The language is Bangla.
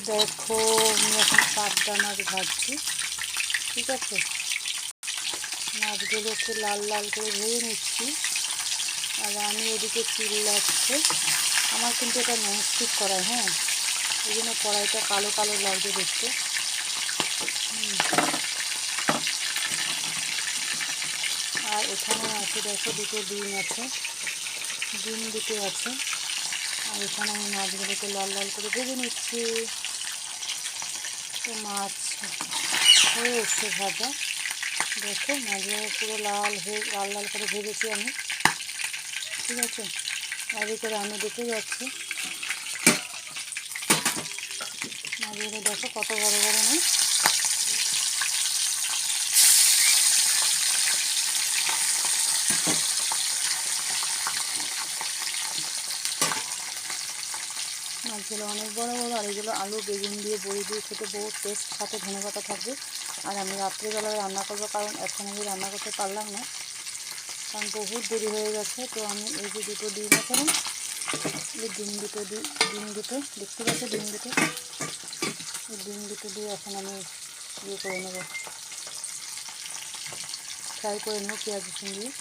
দেখো আমি এখন পাবদা মাছ ভাজছি, ঠিক আছে। মাছগুলো একটু লাল লাল করে ভেজে নিচ্ছি, আর আমি এদিকে চিল্লাচ্ছে। আমার কিন্তু এটা ননস্টিক কড়াই, হ্যাঁ, এই জন্য কড়াইটা কালো কালো লাগছে দেখতে। আর এখানে আছে দেখো দুটো ডিম আছে, ডিম দুটো আছে। আর এখানে আমি মাছগুলোকে লাল লাল করে ভেজে নিচ্ছি। তো মাছ হয়ে এসছে ভাজা, দেখো মাছগুলো পুরো লাল লাল করে ভেজেছি আমি, ঠিক আছে। আর এই করে আমি দেখে যাচ্ছি মাছগুলো, দেখো কত বড় বড় নেই। মাছগুলো অনেক বড় বড়। আর এগুলো আলু বেগুন দিয়ে বড়ি দিয়ে খেতে বহুত টেস্ট, সাথে ধনেপাতা থাকবে। আর আমি রাত্রিবেলায় রান্না করবো, কারণ এখন আমি রান্না করতে পারলাম না, কারণ বহুত দেরি হয়ে গেছে। তো আমি এই যে দুটো ডিম আছে না, এই ডিম দুটো দেখতে পাচ্ছি, ডিম দুটো দিয়ে এখন আমি ইয়ে করে নেবো, ফ্রাই করে নেবো পেঁয়াজ রসুন দিয়ে।